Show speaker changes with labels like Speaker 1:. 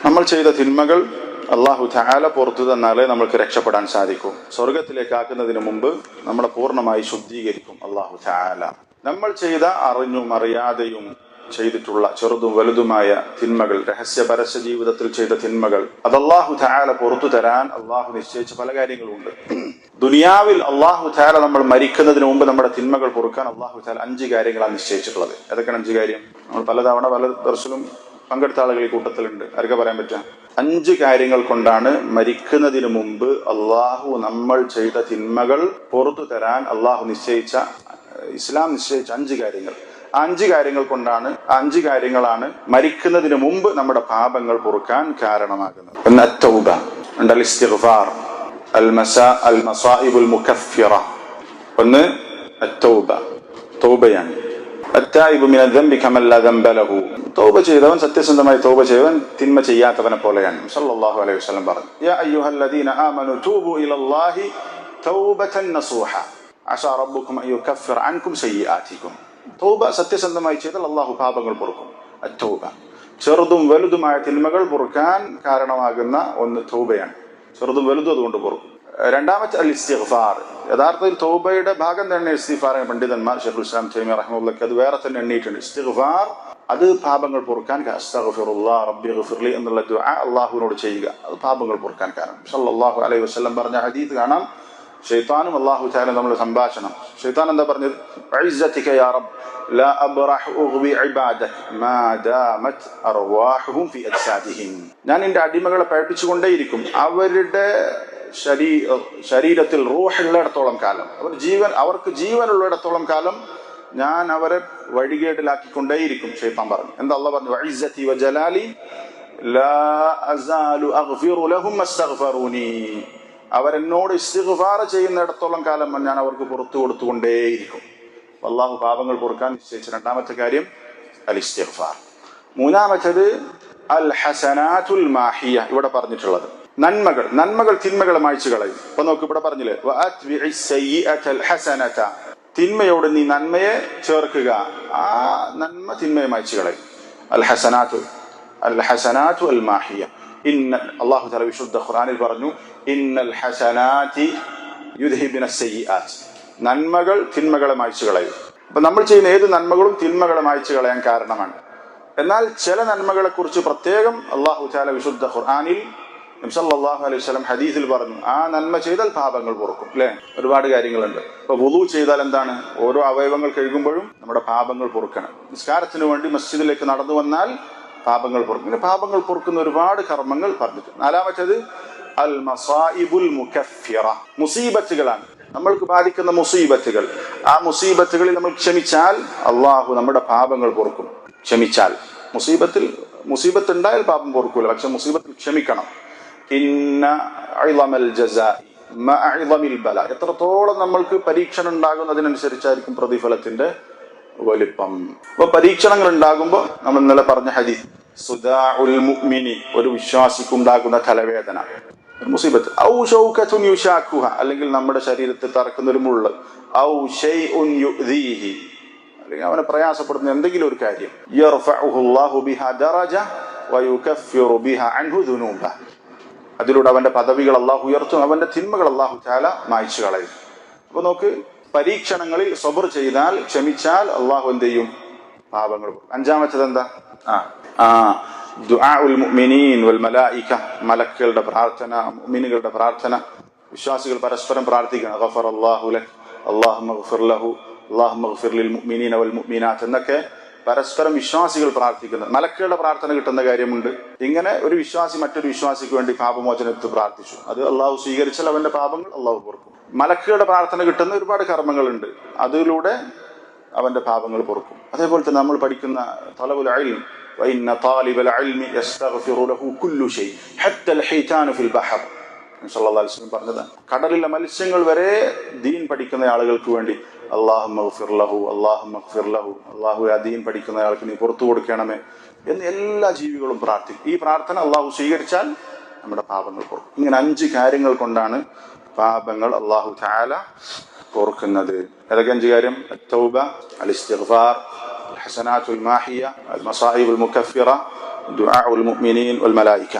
Speaker 1: നമ്മൾ ചെയ്ത തിന്മകൾ അല്ലാഹു തആല പുറത്തു തന്നാലേ നമ്മൾക്ക് രക്ഷപ്പെടാൻ സാധിക്കും. സ്വർഗത്തിലേക്ക് ആക്കുന്നതിന് മുമ്പ് നമ്മളെ പൂർണ്ണമായി ശുദ്ധീകരിക്കും അല്ലാഹു തആല. നമ്മൾ ചെയ്ത അറിഞ്ഞും അറിയാതെയും ചെയ്തിട്ടുള്ള ചെറുതും വലുതുമായ തിന്മകൾ, രഹസ്യ പരസ്യ ജീവിതത്തിൽ ചെയ്ത തിന്മകൾ, അത് അല്ലാഹു തആല പുറത്തു തരാൻ അല്ലാഹു നിശ്ചയിച്ച പല കാര്യങ്ങളുണ്ട്. ദുനിയാവിൽ അല്ലാഹു തആല നമ്മൾ മരിക്കുന്നതിന് മുമ്പ് നമ്മുടെ തിന്മകൾ പൊറുക്കാൻ അല്ലാഹു തആല 5 കാര്യങ്ങളാണ് നിശ്ചയിച്ചിട്ടുള്ളത്. ഏതൊക്കെയാണ് 5 കാര്യം? നമ്മൾ പലതവണ പല ദർശനം പങ്കെടുത്ത ആളുകൾ ഈ കൂട്ടത്തിലുണ്ട്. ആർക്കാ പറയാൻ പറ്റുക? 5 കാര്യങ്ങൾ കൊണ്ടാണ് മരിക്കുന്നതിന് മുമ്പ് അള്ളാഹു നമ്മൾ ചെയ്ത തിന്മകൾ പുറത്തു തരാൻ അള്ളാഹു നിശ്ചയിച്ച, ഇസ്ലാം നിശ്ചയിച്ച 5 കാര്യങ്ങൾ. 5 കാര്യങ്ങൾ കൊണ്ടാണ്, 5 കാര്യങ്ങളാണ് മരിക്കുന്നതിന് മുമ്പ് നമ്മുടെ പാപങ്ങൾ പൊറുക്കാൻ കാരണമാകുന്നത്. ഒന്ന് അത്തൗബ, അൽ ഇസ്തിഗ്ഫാർ, അൽ മസായിബുൽ മുകഫിറ. ഒന്ന് അത്തൗബ, തൗബയാണ്. അത്തായിബു മിന ദംബി കമൻ ലാ ദംബ ലഹു. തൗബ ചെയ്തവൻ, സത്യസന്ധമായി തൗബ ചെയ്തവൻ തിന്മ ചെയ്യാത്തവനെ പോലെയാണ്. സല്ലല്ലാഹു അലൈഹി വസല്ലം പറഞ്ഞു, യാ അയ്യുഹല്ലദീന ആമനു തൂബു ഇലല്ലാഹി തൗബതൻ നസൂഹ അസാ റബ്ബുക്കും അൻ യുകഫിറ അൻകും സയ്യിആതികും. തൗബ സത്യസന്ധമായി ചെയ്താൽ അല്ലാഹു പാപങ്ങൾ പൊറുക്കും. അത്തൗബ, ചെറുതും വലുതുമായ തിന്മകൾ പൊറുക്കാൻ കാരണമാകുന്ന ഒന്ന് തൗബയാണ്. ചെറുതും വലുതും അതുകൊണ്ട് പൊറുക്കും. രണ്ടാമത്തെ അൽ ഇസ്തിഗ്ഫാർ. യഥാർത്ഥത്തിൽ തൗബയുടെ ഭാഗം തന്നെ ഇസ്തിഗ്ഫാർ. പണ്ഡിതന്മാർ ഷെയ്ഖുൽ ഇസ്ലാം തൈമിയ്യ റഹിമഹുല്ലാഹ് അത് വേറെ തന്നെ എണ്ണിയിട്ടുണ്ട്. ഇസ്തിഗ്ഫാർ അത് പാപങ്ങൾ പൊറുക്കാൻ, അസ്തഗ്ഫിറുല്ലാഹ് റബ്ബി ഗ്ഫിർലി എന്നുള്ള ദുആ അല്ലാഹുവിനോട് ചെയ്യുക, അത് പാപങ്ങൾ പൊറുക്കാൻ കാരണം. സല്ലല്ലാഹു അലൈഹി വസല്ലം പറഞ്ഞ ഹദീസ് കാണാം, ശൈത്താനും അല്ലാഹു തആല നമ്മുടെ സംഭാഷണം. ശൈത്താൻ എന്താ പറഞ്ഞത്? ഇസ്സതിക യാ റബ്ബ് ലാ അബ്റഹു ഉഗ്ബി ഇബാദക മാ ദാമത് അർവാഹുഹും ഫി അജ്സാദിഹിം. ഞാൻ എൻ്റെ അടിമകളെ പഴിപ്പിച്ചുകൊണ്ടേയിരിക്കും അവരുടെ ശരീരത്തിൽ റൂഹുള്ളിടത്തോളം കാലം, അവർക്ക് ജീവനുള്ളിടത്തോളം കാലം ഞാൻ അവരെ വഴികേടിലാക്കിക്കൊണ്ടേയിരിക്കും. ശൈത്താൻ പറഞ്ഞു. എന്താ അല്ലാഹു പറഞ്ഞു? വഇസ്സതി വജലാലി ലാ അസാലു അഗ്ഫിറു ലഹും അസ്തഗ്ഫറൂനി. അവരെന്നോട് ഇസ്തിഗ്ഫാർ ചെയ്യുന്നിടത്തോളം കാലം ഞാൻ അവർക്ക് പുറത്തു കൊടുത്തുകൊണ്ടേയിരിക്കും. അല്ലാഹു പാപങ്ങൾ പൊറുക്കാൻ നിശ്ചയിച്ച രണ്ടാമത്തെ കാര്യം അൽ ഇസ്തിഗ്ഫാർ. മൂന്നാമത്തേത് അൽ ഹസനാത്തുൽ മാഹിയ. ഇവിടെ പറഞ്ഞിട്ടുള്ളത് നന്മകൾ തിന്മകളെ മായ്ച്ചു കളയും. അപ്പൊ നോക്ക്, ഇവിടെ പറഞ്ഞില്ലേ, വഅത്ബിഇസ് സയ്യിഅതൽ ഹസനത. തിന്മയോട് നീ നന്മയെ ചേർക്കുക, ആ നന്മ തിന്മയെ മായ്ച്ചു കളയും. അൽ ഹസനാത്തു അൽ മാഹിയ. അല്ലാഹു തആല വിശുദ്ധ ഖുർആനിൽ പറഞ്ഞു, ഇന്നൽ ഹസനാതി യുദ്ഹിബുന സയ്യിആത്ത്. നന്മകൾ തിന്മകളെ മായ്ച്ചു കളയും. അപ്പൊ നമ്മൾ ചെയ്യുന്ന ഏത് നന്മകളും തിന്മകളെ മായ്ച്ചു കളയാൻ കാരണമാണ്. എന്നാൽ ചില നന്മകളെ കുറിച്ച് പ്രത്യേകം അല്ലാഹു തആല വിശുദ്ധ ഖുർആനിൽ നബി സല്ലല്ലാഹു അലൈഹി വസല്ലം ഹദീസിൽ പറഞ്ഞു, ആ നന്മ ചെയ്താൽ പാപങ്ങൾ പൊറുക്കും. അല്ലെ, ഒരുപാട് കാര്യങ്ങളുണ്ട്. ഇപ്പൊ വുളു ചെയ്താൽ എന്താണ്? ഓരോ അവയവങ്ങൾ കഴുകുമ്പോഴും നമ്മുടെ പാപങ്ങൾ പൊറുക്കണം. നിസ്കാരത്തിന് വേണ്ടി മസ്ജിദിലേക്ക് നടന്നു വന്നാൽ പാപങ്ങൾ പൊറുക്കും. ഇങ്ങനെ പാപങ്ങൾ പൊറുക്കുന്ന ഒരുപാട് കർമ്മങ്ങൾ പറഞ്ഞിട്ടുണ്ട്. നാലാമത്തേത് അൽ മസായിബുൽ മുകഫിറ. മുസീബത്തുകളാണ്, നമ്മൾക്ക് ബാധിക്കുന്ന മുസീബത്തുകൾ. ആ മുസീബത്തുകളിൽ നമ്മൾ ക്ഷമിച്ചാൽ അള്ളാഹു നമ്മുടെ പാപങ്ങൾ പൊറുക്കും. ക്ഷമിച്ചാൽ, മുസീബത്ത് ഉണ്ടായാൽ പാപം പൊറുക്കൂല, പക്ഷെ മുസീബത്തിൽ ക്ഷമിക്കണം. ഇന്ന അഅ്ളമൽ ജസാഇ മഅ അഅ്ളമിൽ ബലാ. എത്രത്തോളം നമ്മൾക്ക് പരീക്ഷണം ഉണ്ടാകുന്നതിനനുസരിച്ചായിരിക്കും പ്രതിഫലത്തിന്റെ വലിപ്പം. അപ്പൊ പരീക്ഷണങ്ങൾ ഉണ്ടാകുമ്പോൾ നമ്മൾ ഇന്നലെ പറഞ്ഞ ഹദീസ്, സുദാഉൽ മുഅ്മിനി, ഒരു വിശ്വാസിക്കുണ്ടാകുന്ന തലവേദന, മുസീബത്ത്. ഔ ഷൗകതുൻ യുശാഖുഹ, അല്ലെങ്കിൽ നമ്മുടെ ശരീരത്തിൽ തറക്കുന്ന ഒരു മുള്ള്. ഔ ശൈഉൻ യുദീഹി, അല്ലെങ്കിൽ അവനെ പ്രയാസപ്പെടുന്ന എന്തെങ്കിലും ഒരു കാര്യം. യർഫഉഹു അല്ലാഹു ബിഹാ ദറജ വയുകഫിറു ബിഹാ അൻഹു ദുനൂബഹ. അതിലൂടെ അവന്റെ പദവികൾ അല്ലാഹു ഉയർത്തും, അവന്റെ തിന്മകൾ അല്ലാഹു തആല മായ്ച്ചു കളയും. അപ്പൊ നോക്ക്, പരീക്ഷണങ്ങളിൽ സബർ ചെയ്താൽ, ക്ഷമിച്ചാൽ അല്ലാഹു എന്ത് ചെയ്യും? പാപങ്ങൾ. അഞ്ചാമത്തേത് എന്താ? ദുആഉൽ മുഅ്മിനീൻ വൽ മലായിക. മലക്കുകളുടെ പ്രാർത്ഥന, മുഅ്മിനുകളുടെ പ്രാർത്ഥന. വിശ്വാസികൾ പരസ്പരം പ്രാർത്ഥിക്കണം. ഗഫറല്ലാഹു ലക, അല്ലാഹുമ്മഗ്ഫിർ ലഹു, അല്ലാഹുമ്മഗ്ഫിർ ലിൽ മുഅ്മിനീന വൽ മുഅ്മിനാത്ത് എന്നൊക്കെ പരസ്പരം വിശ്വാസികൾ പ്രാർത്ഥിക്കുന്നത്. മലക്കുകളുടെ പ്രാർത്ഥന കിട്ടുന്ന കാര്യമുണ്ട്. ഇങ്ങനെ ഒരു വിശ്വാസി മറ്റൊരു വിശ്വാസിക്ക് വേണ്ടി പാപമോചനത്തിൽ പ്രാർത്ഥിച്ചു, അത് അള്ളാഹു സ്വീകരിച്ചാൽ അവന്റെ പാപങ്ങൾ അള്ളാഹു പൊറുക്കും. മലക്കുകളുടെ പ്രാർത്ഥന കിട്ടുന്ന ഒരുപാട് കർമ്മങ്ങളുണ്ട്, അതിലൂടെ അവന്റെ പാപങ്ങൾ പൊറുക്കും. അതേപോലെ തന്നെ നമ്മൾ പഠിക്കുന്ന തലബുൽ ഇൽം, വഇന്ന താലിബൽ ഇൽമി യസ്തഗ്ഫിറു ലഹു കുല്ലു ഷൈ ഹത്തൽ ഹീതാനു ഫിൽ ബഹർ. സല്ലല്ലാഹു അലൈഹി വസല്ലം പറഞ്ഞത്, കടലിലെ മത്സ്യങ്ങൾ വരെ ദീൻ പഠിക്കുന്ന ആളുകൾക്ക് വേണ്ടി അല്ലാഹുമ്മ ഗ്ഫിർ ലഹു, അല്ലാഹുമ്മ ഗ്ഫിർ ലഹു, അല്ലാഹു ആ ദീൻ പഠിക്കുന്ന ആൾക്ക് നീ പുറത്തു കൊടുക്കണമേ എന്ന് എല്ലാ ജീവികളും പ്രാർത്ഥിക്കും. ഈ പ്രാർത്ഥന അള്ളാഹു സ്വീകരിച്ചാൽ നമ്മുടെ പാപങ്ങൾ പൊറുക്കും. ഇങ്ങനെ 5 കാര്യങ്ങൾ കൊണ്ടാണ് പാപങ്ങൾ അല്ലാഹു തആല പൊറുക്കുന്നത്. ഏതൊക്കെ 5 കാര്യം? അത്തൗബ, അൽ ഇസ്തിഗ്ഫാർ, അൽ ഹസനാത്തുൽ മാഹിയ, അൽ മസായിബുൽ മുകഫിറ, ദുആഉൽ മുഅ്മിനീൻ വൽ മലായിക.